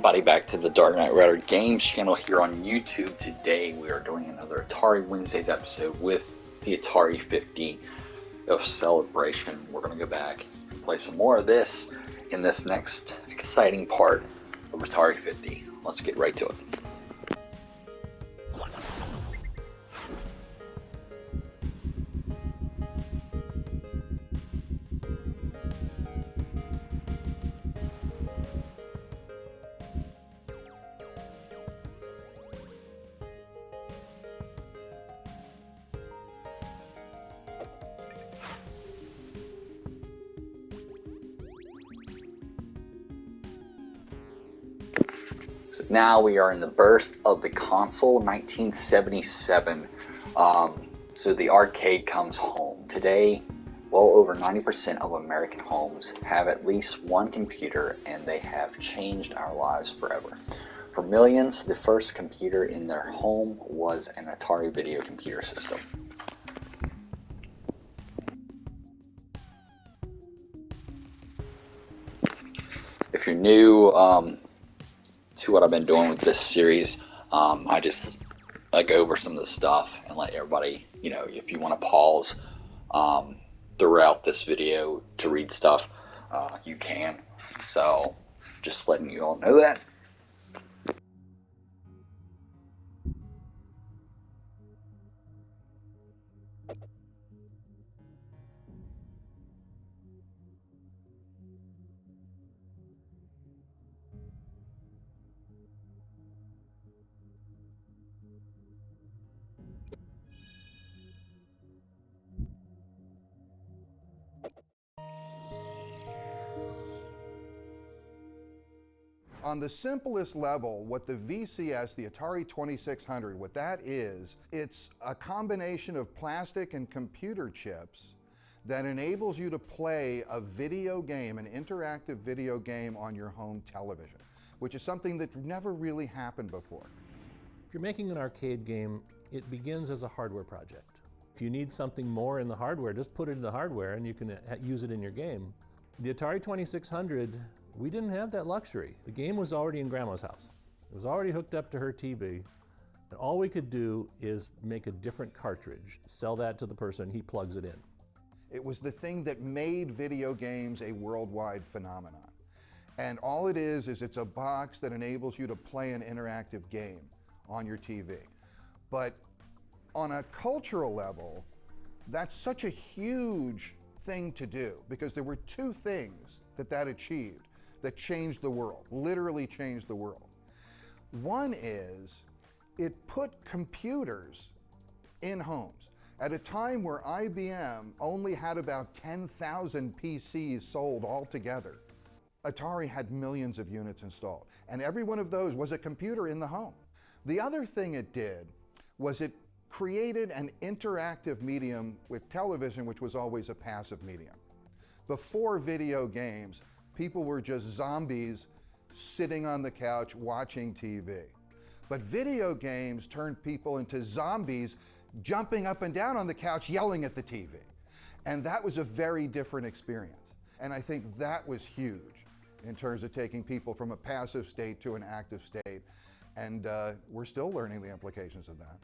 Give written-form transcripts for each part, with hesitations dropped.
everybody back to the Dark Knight Rider Games channel here on YouTube. Today we are doing another Atari Wednesdays episode with the Atari 50 of Celebration. We're going to go back and play some more of this in this next exciting part of Atari 50. Let's get right to it. So now we are in the birth of the console, 1977. So the arcade comes home. Today, well over 90% of American homes have at least one computer, and they have changed our lives forever. For millions, the first computer in their home was an Atari video computer system. If you're new to what I've been doing with this series, I just go over some of the stuff and let everybody, if you want to pause throughout this video to read stuff, you can. So just letting you all know that. On the simplest level, what the VCS, the Atari 2600, what that is, it's a combination of plastic and computer chips that enables you to play a video game, an interactive video game on your home television, which is something that never really happened before. If you're making an arcade game, it begins as a hardware project. If you need something more in the hardware, just put it in the hardware and you can use it in your game. The Atari 2600, we didn't have that luxury. The game was already in Grandma's house. It was already hooked up to her TV. And all we could do is make a different cartridge, sell that to the person, he plugs it in. It was the thing that made video games a worldwide phenomenon. And all it is it's a box that enables you to play an interactive game on your TV. But on a cultural level, that's such a huge thing to do, because there were two things that achieved that changed the world, literally changed the world. One is it put computers in homes. At a time where IBM only had about 10,000 PCs sold altogether, Atari had millions of units installed, and every one of those was a computer in the home. The other thing it did was it created an interactive medium with television, which was always a passive medium. Before video games, people were just zombies sitting on the couch watching TV. But video games turned people into zombies jumping up and down on the couch yelling at the TV. And that was a very different experience. And I think that was huge in terms of taking people from a passive state to an active state. And we're still learning the implications of that.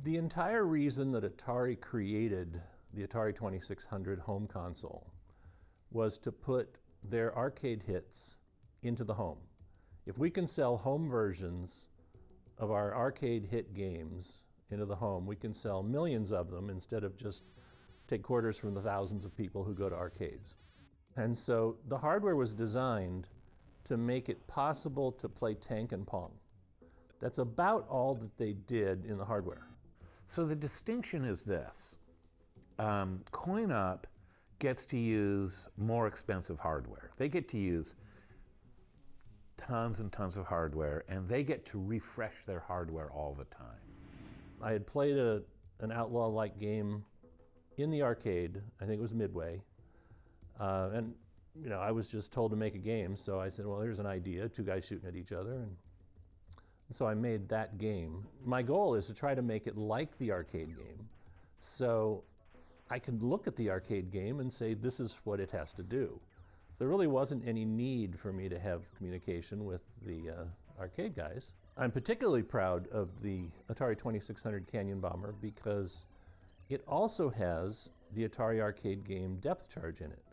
The entire reason that Atari created the Atari 2600 home console was to put their arcade hits into the home. If we can sell home versions of our arcade hit games into the home, we can sell millions of them instead of just take quarters from the thousands of people who go to arcades. And so the hardware was designed to make it possible to play Tank and Pong. That's about all that they did in the hardware. So the distinction is this. CoinUp gets to use more expensive hardware. They get to use tons and tons of hardware, and they get to refresh their hardware all the time. I had played an outlaw-like game in the arcade. I think it was Midway. And I was just told to make a game, so I said, well, here's an idea, two guys shooting at each other. And so I made that game. My goal is to try to make it like the arcade game, so I could look at the arcade game and say, this is what it has to do. So there really wasn't any need for me to have communication with the arcade guys. I'm particularly proud of the Atari 2600 Canyon Bomber because it also has the Atari arcade game Depth Charge in it.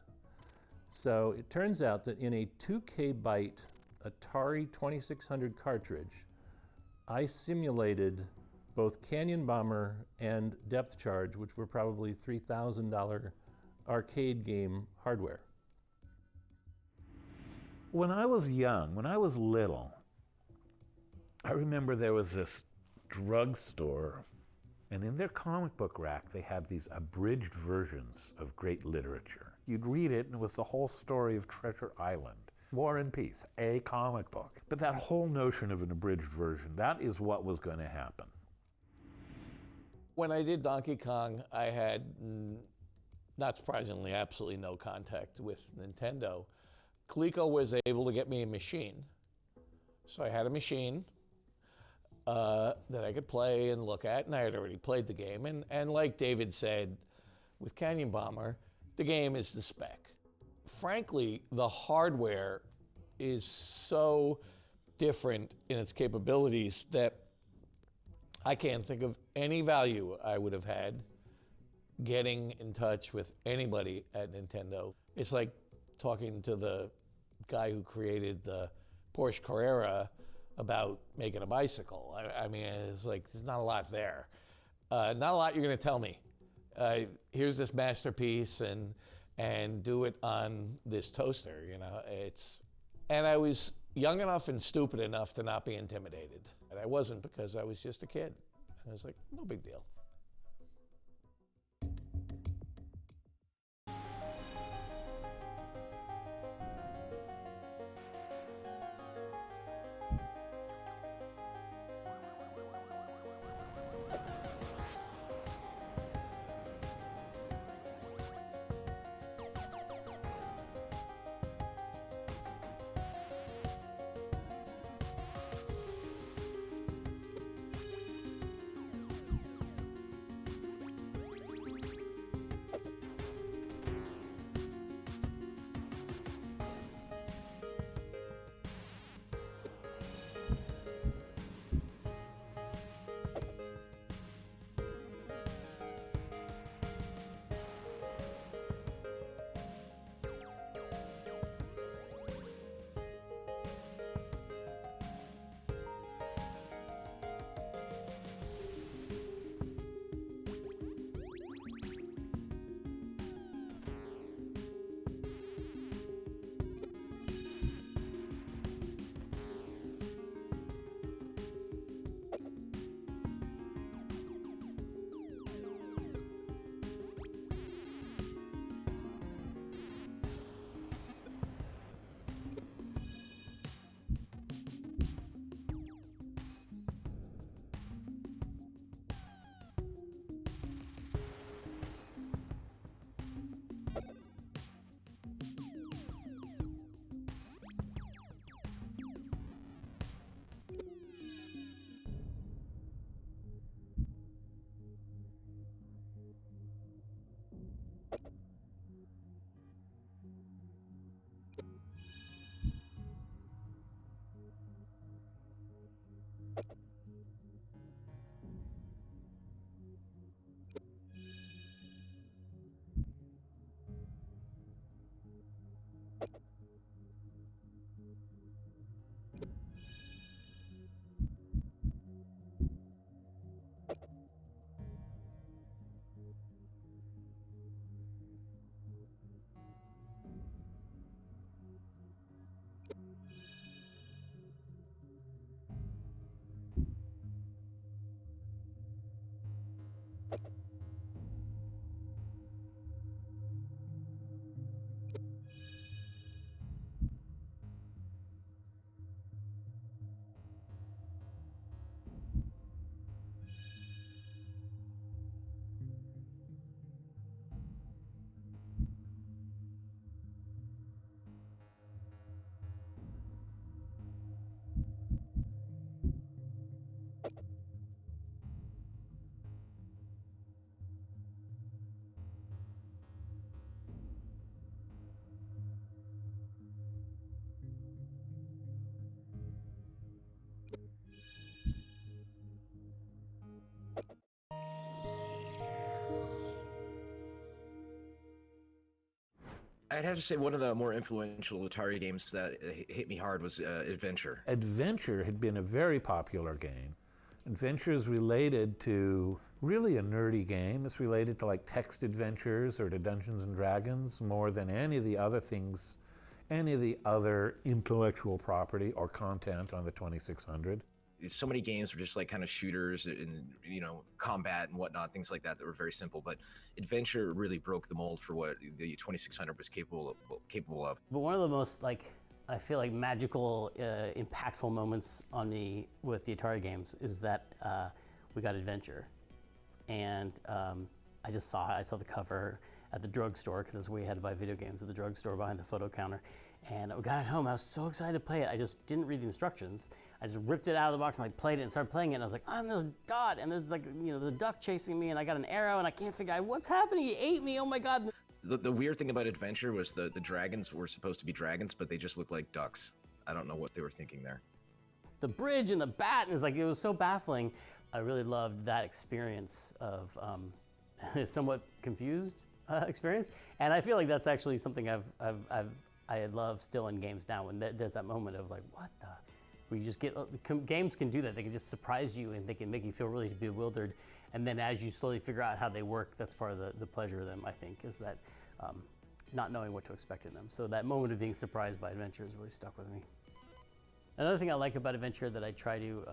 So it turns out that in a 2KB Atari 2600 cartridge, I simulated both Canyon Bomber and Depth Charge, which were probably $3,000 arcade game hardware. When I was young, when I was little, I remember there was this drugstore, and in their comic book rack, they had these abridged versions of great literature. You'd read it, and it was the whole story of Treasure Island. War and Peace, a comic book. But that whole notion of an abridged version, that is what was going to happen. When I did Donkey Kong, I had, not surprisingly, absolutely no contact with Nintendo. Coleco was able to get me a machine. So I had a machine that I could play and look at, and I had already played the game. And like David said, with Canyon Bomber, the game is the spec. Frankly, the hardware is so different in its capabilities that I can't think of any value I would have had getting in touch with anybody at Nintendo. It's like talking to the guy who created the Porsche Carrera about making a bicycle. I mean, it's like, there's not a lot there. Not a lot you're gonna tell me. Here's this masterpiece and do it on this toaster, and I was young enough and stupid enough to not be intimidated. And I wasn't because I was just a kid. I was like, no big deal. I'd have to say one of the more influential Atari games that hit me hard was Adventure. Adventure had been a very popular game. Adventure is related to really a nerdy game. It's related to like text adventures or to Dungeons and Dragons more than any of the other things, any of the other intellectual property or content on the 2600. So many games were just like kind of shooters and combat and whatnot, things like that were very simple. But Adventure really broke the mold for what the 2600 was capable of. But one of the most I feel like magical, impactful moments on me with the Atari games is that we got Adventure, and I saw the cover at the drugstore because that's where we had to buy video games, at the drugstore behind the photo counter. And we got it home. I was so excited to play it. I just didn't read the instructions. I just ripped it out of the box and played it and started playing it. And I was like, I'm this dot, and there's the duck chasing me, and I got an arrow, and I can't figure out what's happening. He ate me. Oh my God. The weird thing about Adventure was the dragons were supposed to be dragons, but they just looked like ducks. I don't know what they were thinking there. The bridge and the bat, and it was so baffling. I really loved that experience of somewhat confused experience, and I feel like that's actually something I love still in games now. When there's that moment of like, what the, where you just get games can do that. They can just surprise you and they can make you feel really bewildered. And then as you slowly figure out how they work, that's part of the pleasure of them. I think is that not knowing what to expect in them. So that moment of being surprised by Adventure has really stuck with me. Another thing I like about Adventure that I try to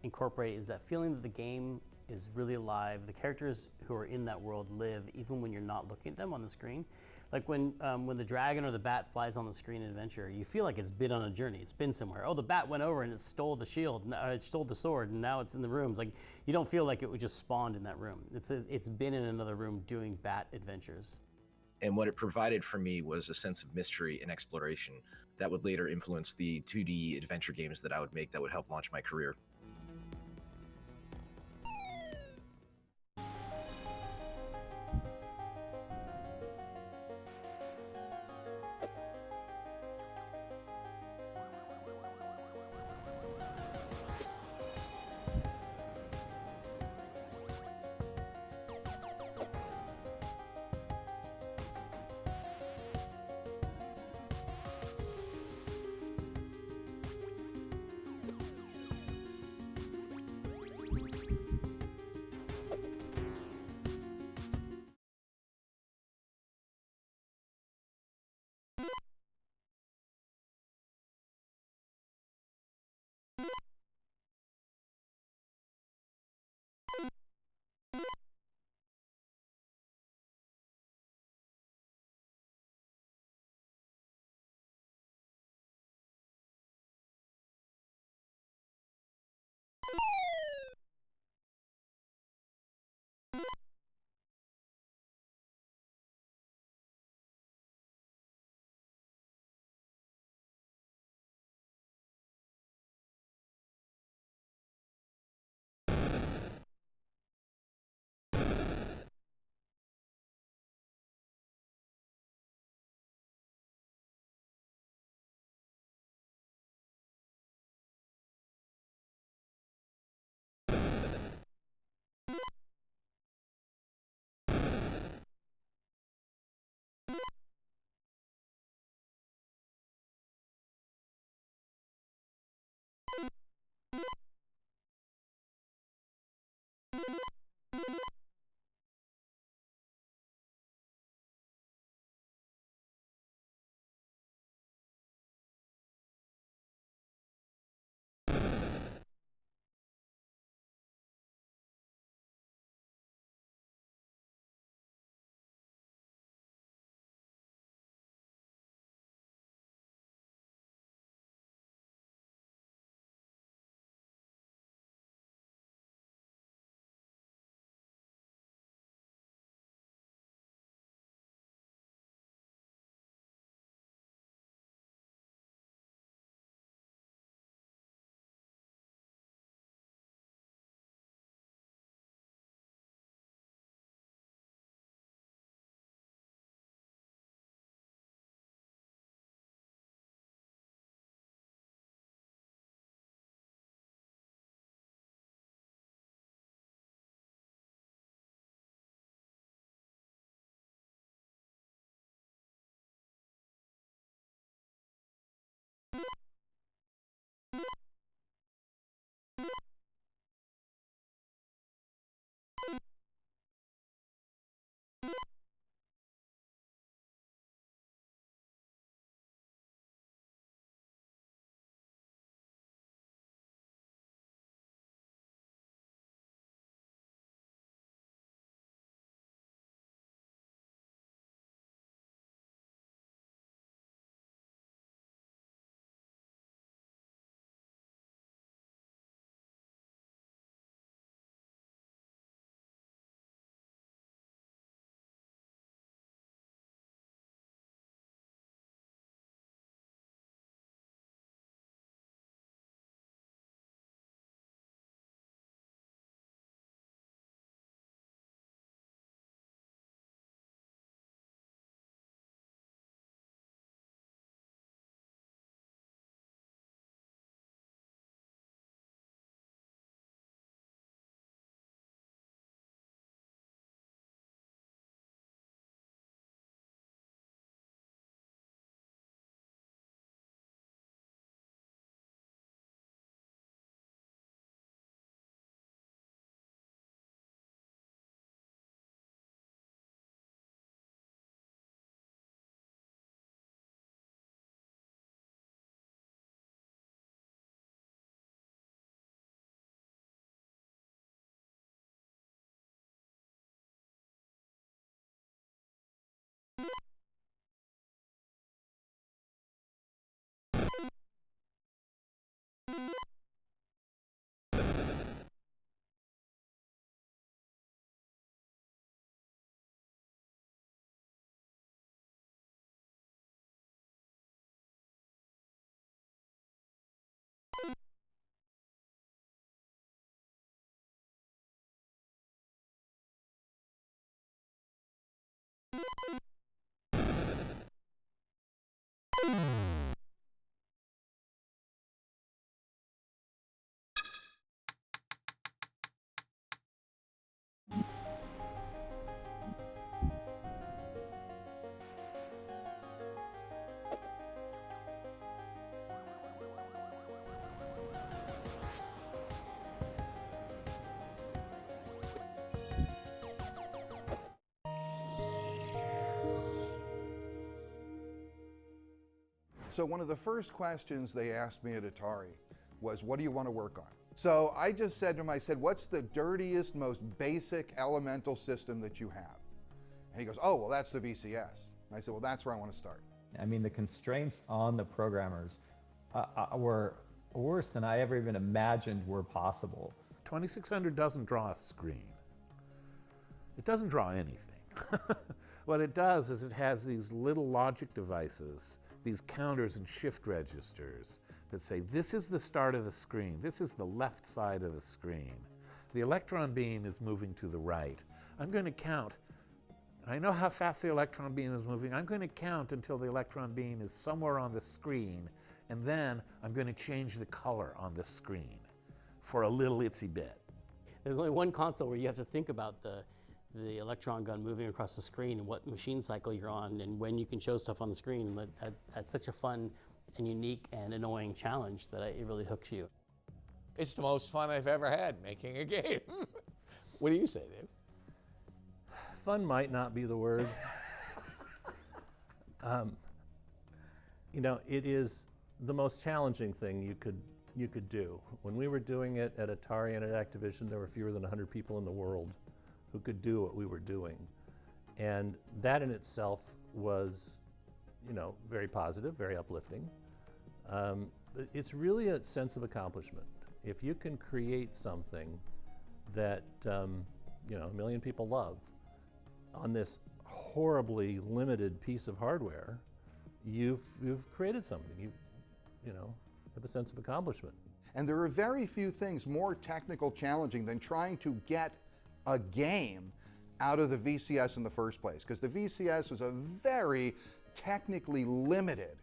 incorporate is that feeling that the game is really alive. The characters who are in that world live even when you're not looking at them on the screen. Like when the dragon or the bat flies on the screen in Adventure, you feel like it's been on a journey. It's been somewhere. Oh, the bat went over and it stole the shield. It stole the sword, and now it's in the room. Like you don't feel like it was just spawned in that room. It's been in another room doing bat adventures. And what it provided for me was a sense of mystery and exploration that would later influence the 2D adventure games that I would make that would help launch my career. So one of the first questions they asked me at Atari was, what do you want to work on? So I just said to him, I said, what's the dirtiest, most basic elemental system that you have? And he goes, oh, well, that's the VCS. And I said, well, that's where I want to start. I mean, the constraints on the programmers were worse than I ever even imagined were possible. 2600 doesn't draw a screen. It doesn't draw anything. What it does is it has these little logic devices, these counters and shift registers that say, this is the start of the screen, this is the left side of the screen. The electron beam is moving to the right. I'm going to count. I know how fast the electron beam is moving. I'm going to count until the electron beam is somewhere on the screen, and then I'm going to change the color on the screen for a little itsy bit. There's only one console where you have to think about the electron gun moving across the screen and what machine cycle you're on and when you can show stuff on the screen. That's such a fun and unique and annoying challenge that it really hooks you. It's the most fun I've ever had making a game. What do you say, Dave? Fun might not be the word. You know, it is the most challenging thing you could do. When we were doing it at Atari and at Activision, there were fewer than 100 people in the world who could do what we were doing. And that in itself was, you know, very positive, very uplifting. It's really a sense of accomplishment. If you can create something that, you know, 1 million people love on this horribly limited piece of hardware, you've created something. You know, have a sense of accomplishment. And there are very few things more technical challenging than trying to get a game out of the VCS in the first place, because the VCS is a very technically limited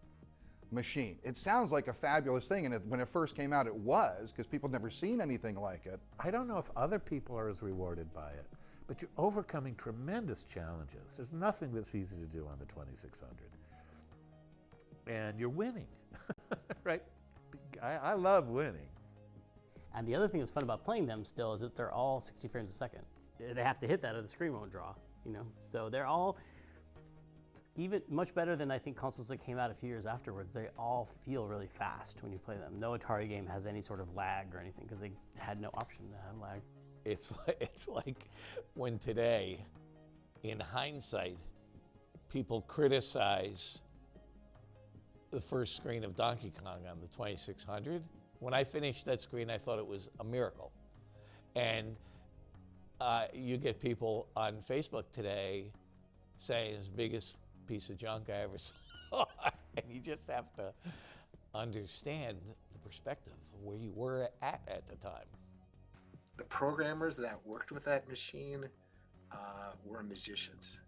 machine. It sounds like a fabulous thing, and when it first came out, it was, because people had never seen anything like it. I don't know if other people are as rewarded by it, but you're overcoming tremendous challenges. There's nothing that's easy to do on the 2600. And you're winning, right? I love winning. And the other thing that's fun about playing them still is that they're all 60 frames a second. They have to hit that or the screen won't draw, you know? So they're all even much better than I think consoles that came out a few years afterwards. They all feel really fast when you play them. No Atari game has any sort of lag or anything because they had no option to have lag. It's like when today, in hindsight, people criticize the first screen of Donkey Kong on the 2600. When I finished that screen, I thought it was a miracle. And you get people on Facebook today saying it's the biggest piece of junk I ever saw. And you just have to understand the perspective of where you were at the time. The programmers that worked with that machine were magicians.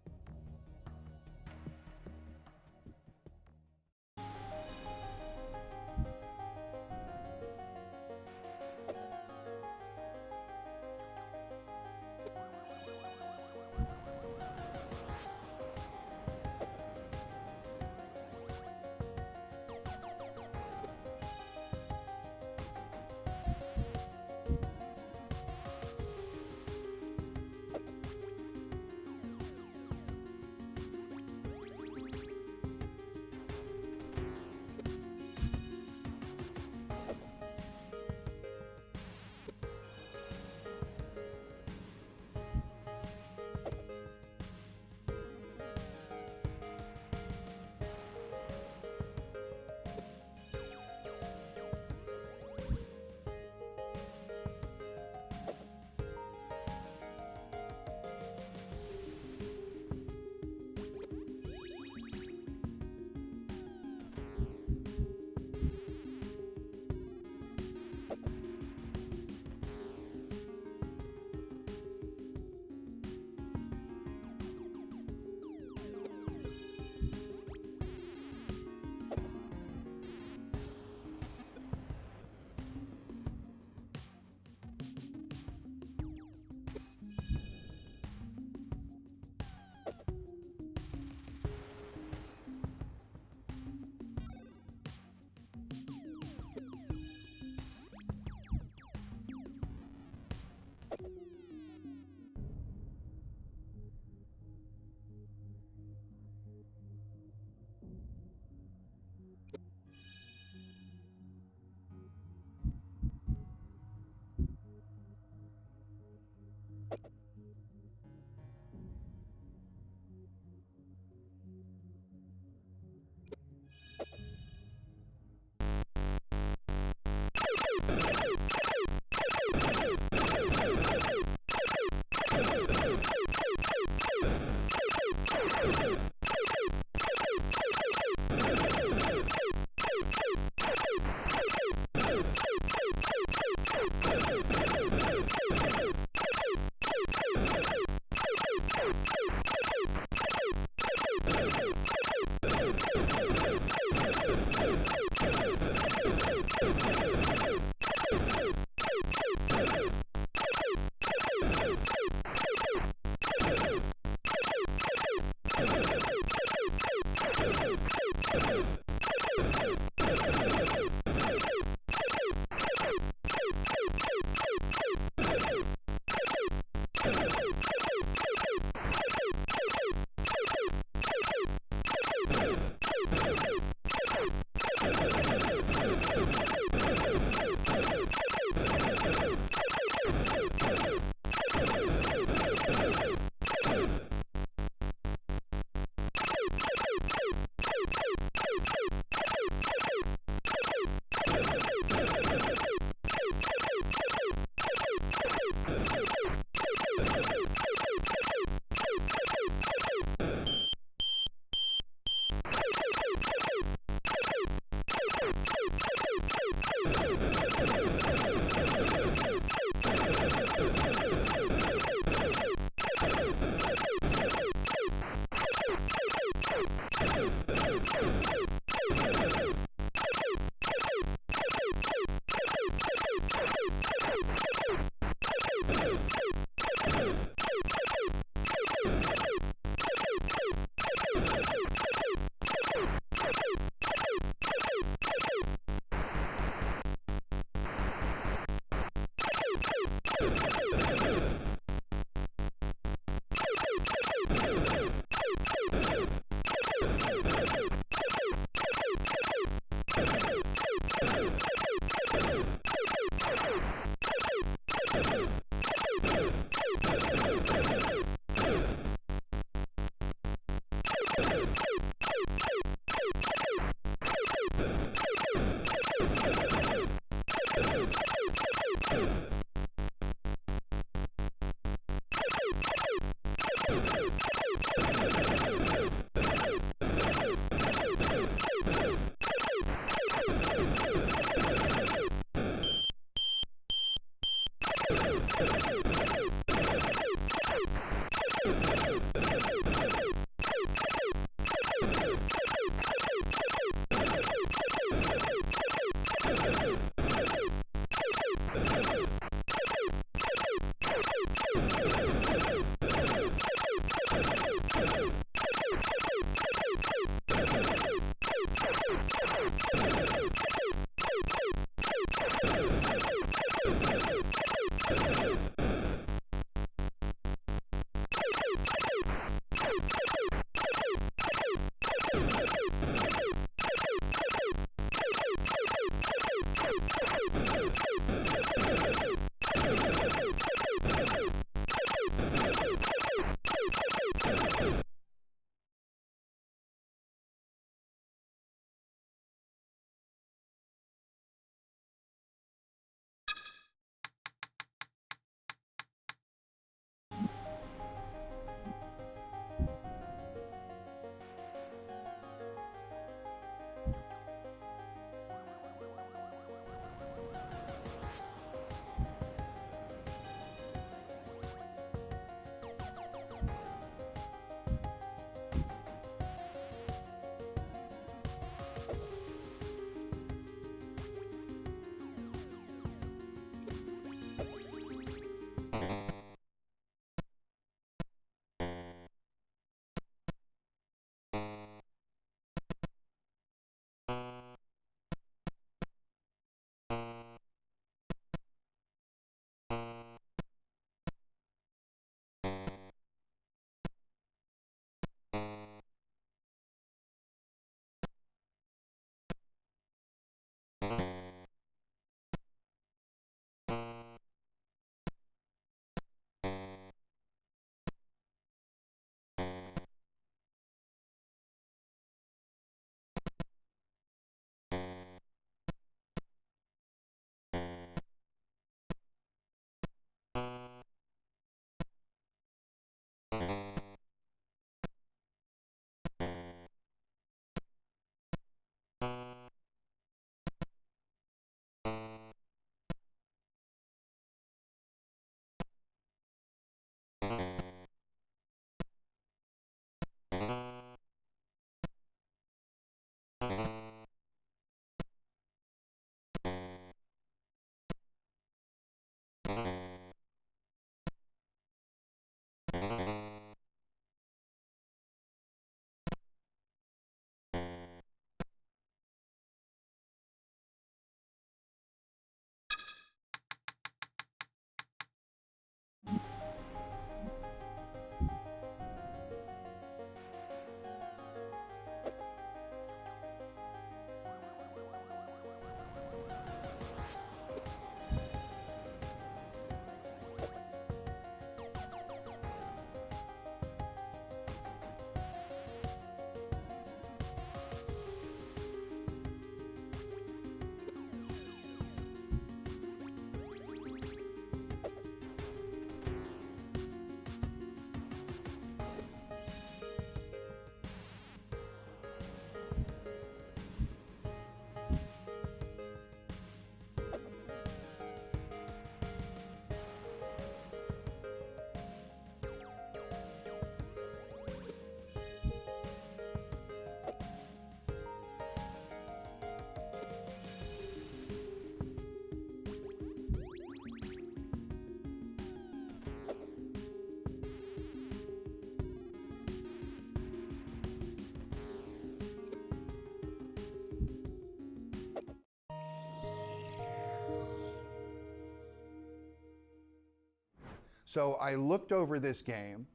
So I looked over this game.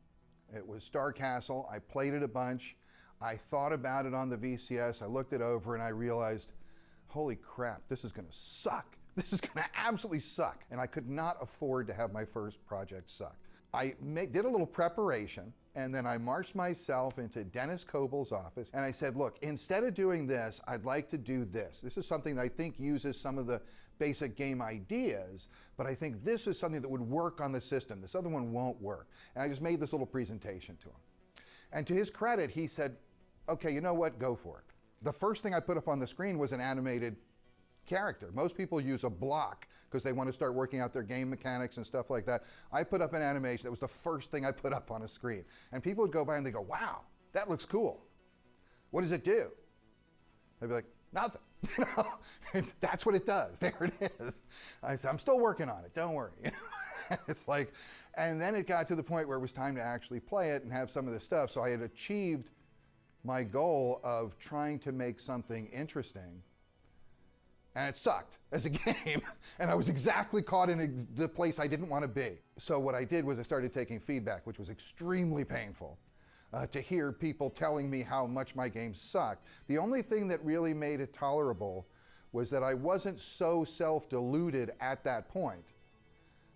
It was Star Castle. I played it a bunch. I thought about it on the VCS. I looked it over and I realized, holy crap, this is going to suck. This is going to absolutely suck. And I could not afford to have my first project suck. I did a little preparation, and then I marched myself into Dennis Cobal's office, and I said, look, instead of doing this, I'd like to do this. This is something that I think uses some of the basic game ideas, but I think this is something that would work on the system. This other one won't work. And I just made this little presentation to him. And to his credit, he said, okay, you know what, go for it. The first thing I put up on the screen was an animated character. Most people use a block because they want to start working out their game mechanics and stuff like that. I put up an animation. That was the first thing I put up on a screen. And people would go by and they go, wow, that looks cool. What does it do? I'd be like, nothing. You know, that's what it does. There it is. I said, I'm still working on it. Don't worry. It's like, and then it got to the point where it was time to actually play it and have some of this stuff. So I had achieved my goal of trying to make something interesting, and it sucked as a game, and I was exactly caught in the place I didn't want to be. So what I did was I started taking feedback, which was extremely painful, to hear people telling me how much my game sucked. The only thing that really made it tolerable was that I wasn't so self-deluded at that point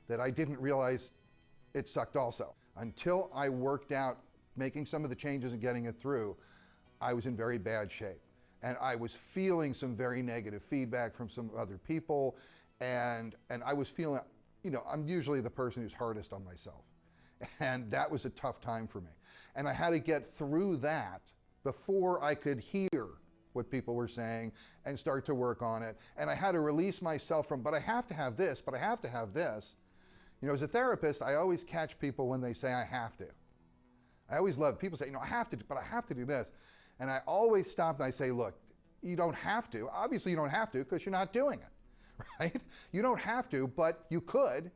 that I didn't realize it sucked also. Until I worked out making some of the changes and getting it through, I was in very bad shape. And I was feeling some very negative feedback from some other people. And I was feeling, you know, I'm usually the person who's hardest on myself. And that was a tough time for me. And I had to get through that before I could hear what people were saying and start to work on it. And I had to release myself from, but I have to have this, but I have to have this. You know, as a therapist, I always catch people when they say I have to. I always love, people say, you know, I have to, but I have to do this. And I always stop and I say, look, you don't have to. Obviously you don't have to because you're not doing it, right? You don't have to, but you could,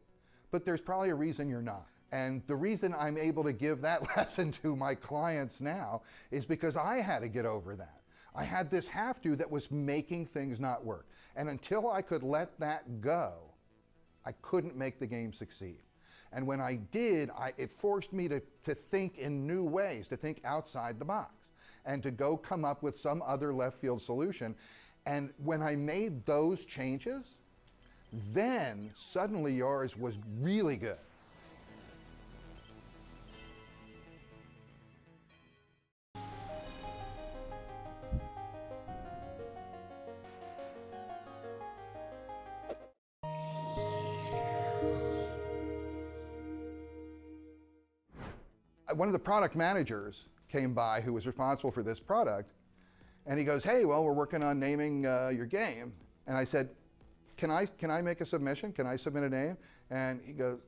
but there's probably a reason you're not. And the reason I'm able to give that lesson to my clients now is because I had to get over that. I had this have to that was making things not work. And until I could let that go, I couldn't make the game succeed. And when I did, it forced me to think in new ways, to think outside the box, and to go come up with some other left field solution. And when I made those changes, then suddenly yours was really good. One of the product managers came by who was responsible for this product, and he goes, hey, well, we're working on naming your game. And I said, can I make a submission? Can I submit a name? And he goes,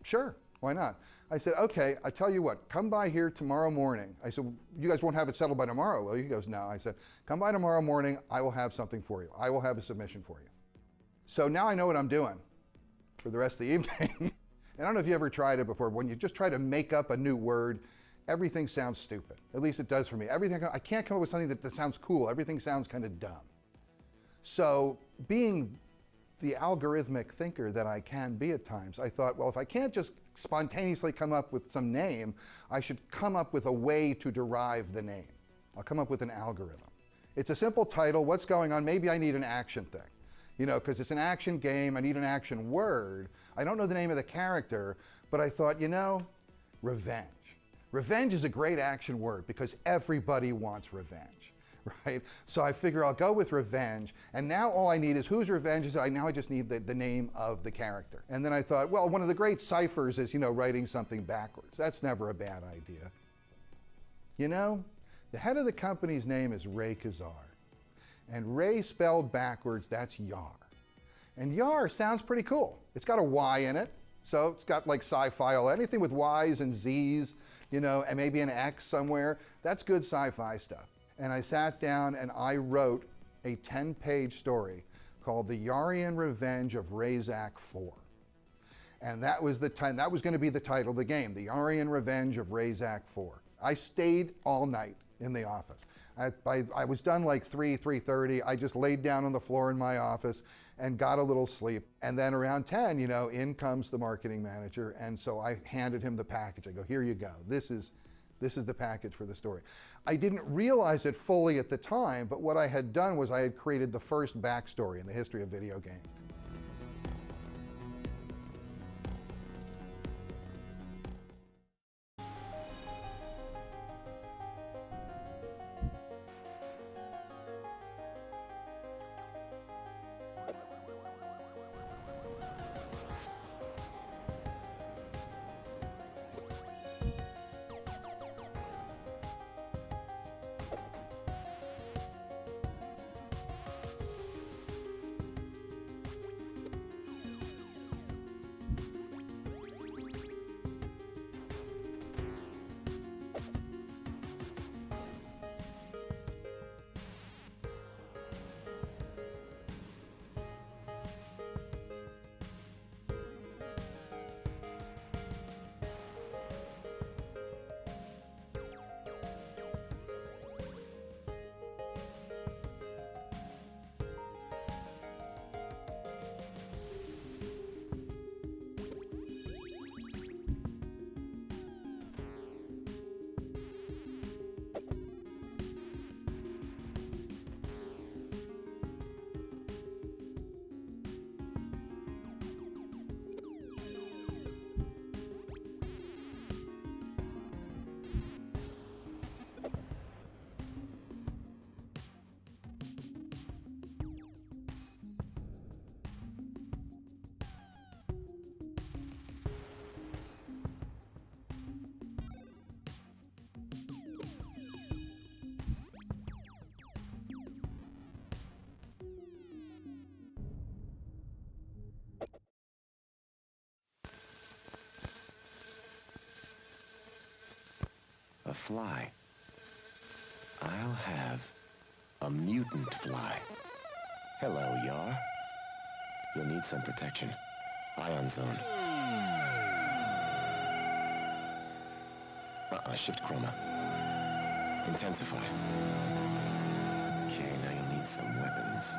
sure, why not? I said, okay, I tell you what, come by here tomorrow morning. I said, you guys won't have it settled by tomorrow, will you? He goes, no. I said, come by tomorrow morning, I will have something for you. I will have a submission for you. So now I know what I'm doing for the rest of the evening. And I don't know if you ever tried it before, when you just try to make up a new word, everything sounds stupid. At least it does for me. I can't come up with something that sounds cool. Everything sounds kind of dumb. So being the algorithmic thinker that I can be at times, I thought, well, if I can't just spontaneously come up with some name, I should come up with a way to derive the name. I'll come up with an algorithm. It's a simple title, what's going on? Maybe I need an action thing. You know, because it's an action game, I need an action word. I don't know the name of the character, but I thought, you know, revenge. Revenge is a great action word because everybody wants revenge, right? So I figure I'll go with revenge, and now all I need is whose revenge is it? Now I just need the name of the character. And then I thought, well, one of the great ciphers is, you know, writing something backwards. That's never a bad idea. You know, the head of the company's name is Ray Kazar. And Ray spelled backwards, that's Yar. And Yar sounds pretty cool. It's got a Y in it, so it's got like sci-fi, anything with Y's and Z's, you know, and maybe an X somewhere. That's good sci-fi stuff. And I sat down and I wrote a 10-page story called The Yarian Revenge of Razak IV. And that was that was going to be the title of the game, The Yarian Revenge of Razak IV. I stayed all night in the office. I was done like 3:30. I just laid down on the floor in my office and got a little sleep. And then around 10, you know, in comes the marketing manager. And so I handed him the package. I go, here you go. This is the package for the story. I didn't realize it fully at the time, but what I had done was I had created the first backstory in the history of video games. fly. I'll have a mutant fly. Hello, Yar. You'll need some protection. Ion zone. Shift chroma. Intensify. Okay, now you'll need some weapons.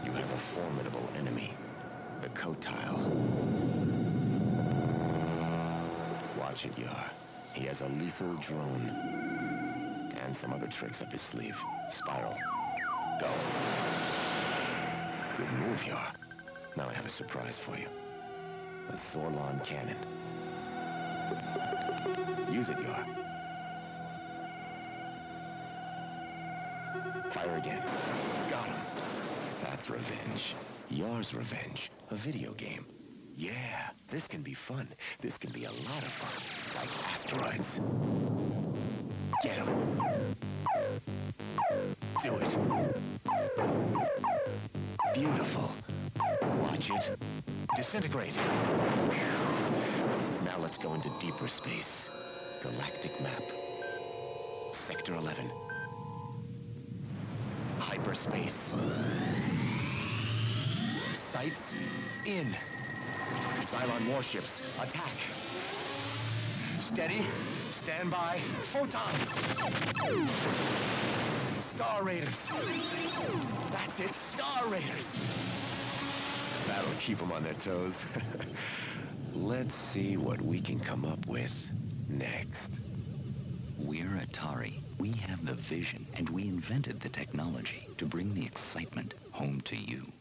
You have a formidable enemy. The Kotile. Watch it, Yar. He has a lethal drone. And some other tricks up his sleeve. Spiral. Go. Good move, Yar. Now I have a surprise for you. A Zorlon cannon. Use it, Yar. Fire again. Got him. That's revenge. Yar's revenge. A video game. Yeah, this can be fun. This can be a lot of fun. Like asteroids. Get him. Do it. Beautiful. Watch it. Disintegrate. Now let's go into deeper space. Galactic map. Sector 11. Hyperspace. Sights in. Cylon warships, attack. Steady, stand by, photons. Star Raiders. That's it, Star Raiders. That'll keep them on their toes. Let's see what we can come up with next. We're Atari. We have the vision, and we invented the technology to bring the excitement home to you.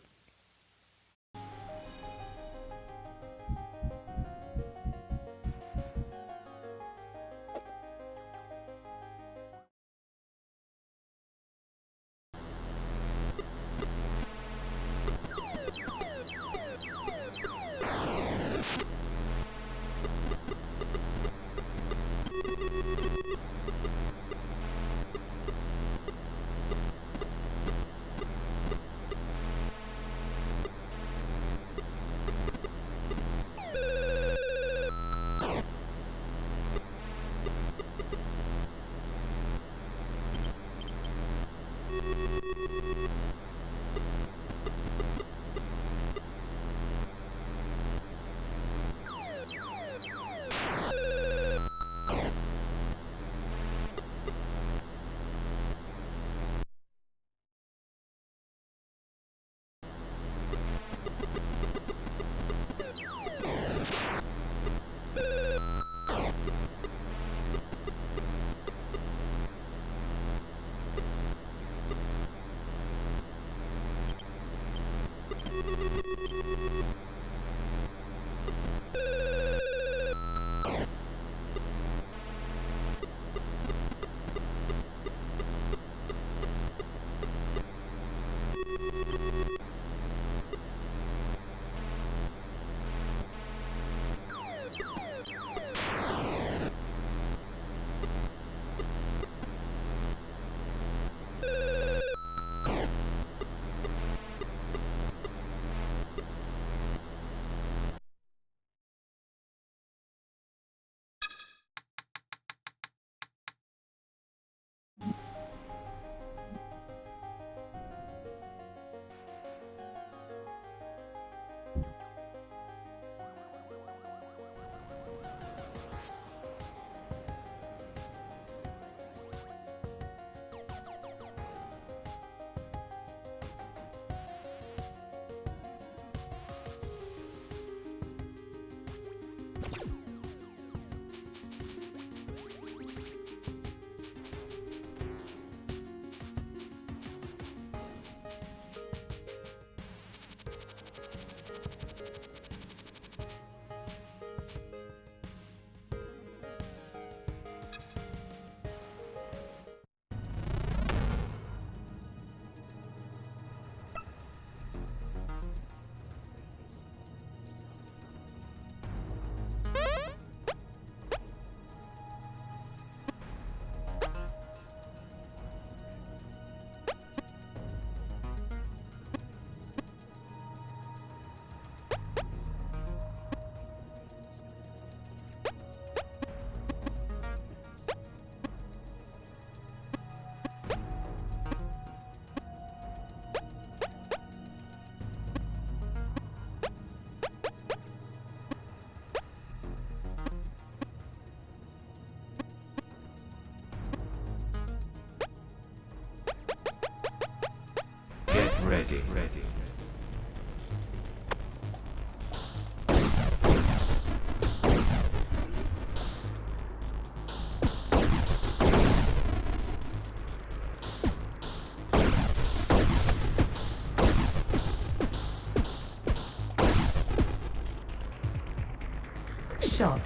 Shot.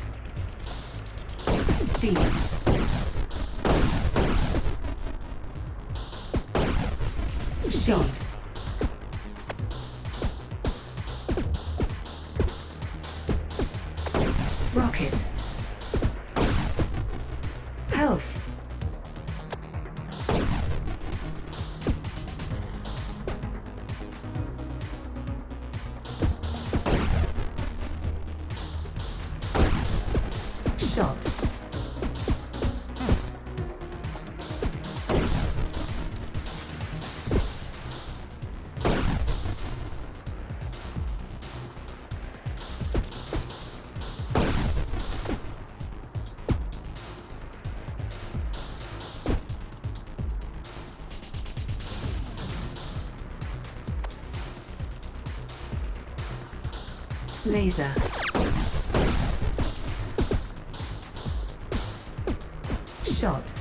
Speed. Shot. Rocket. Health. Shot. Laser. Shot.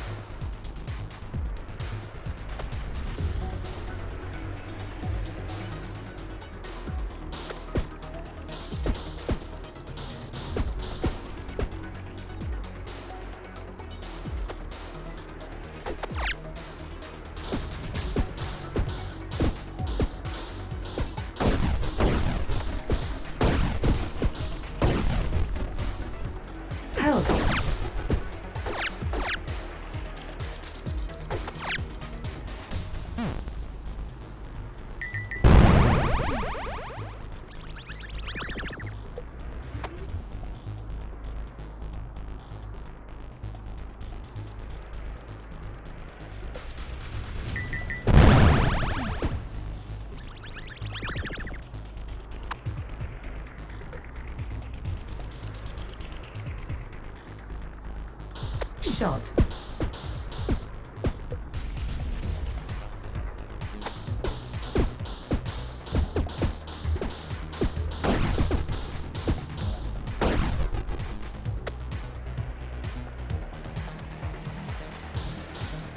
Health. Shot.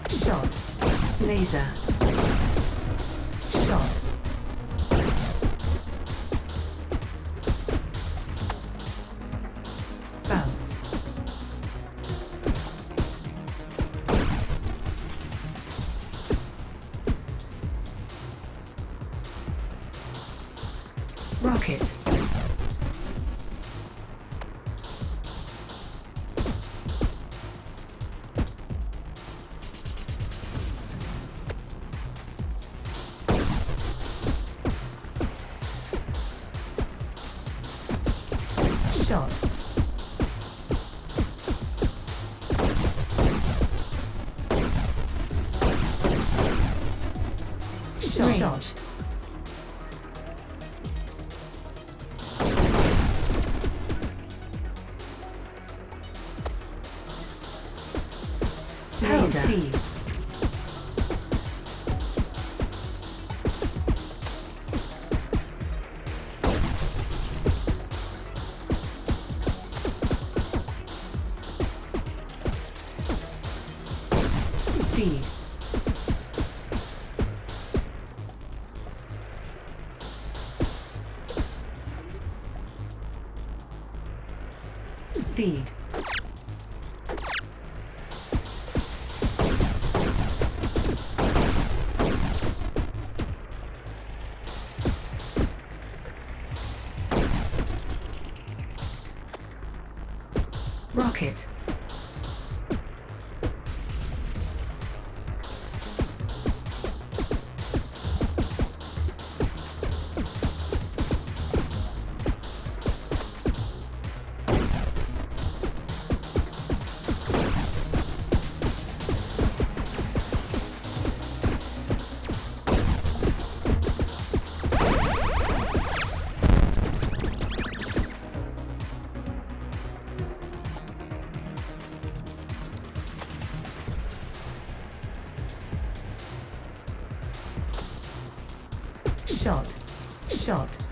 Shot. Laser. Shot. Bounce. Rocket. Shot. Shot. Laser. Speed. Speed. Speed. Rocket. shot, shot.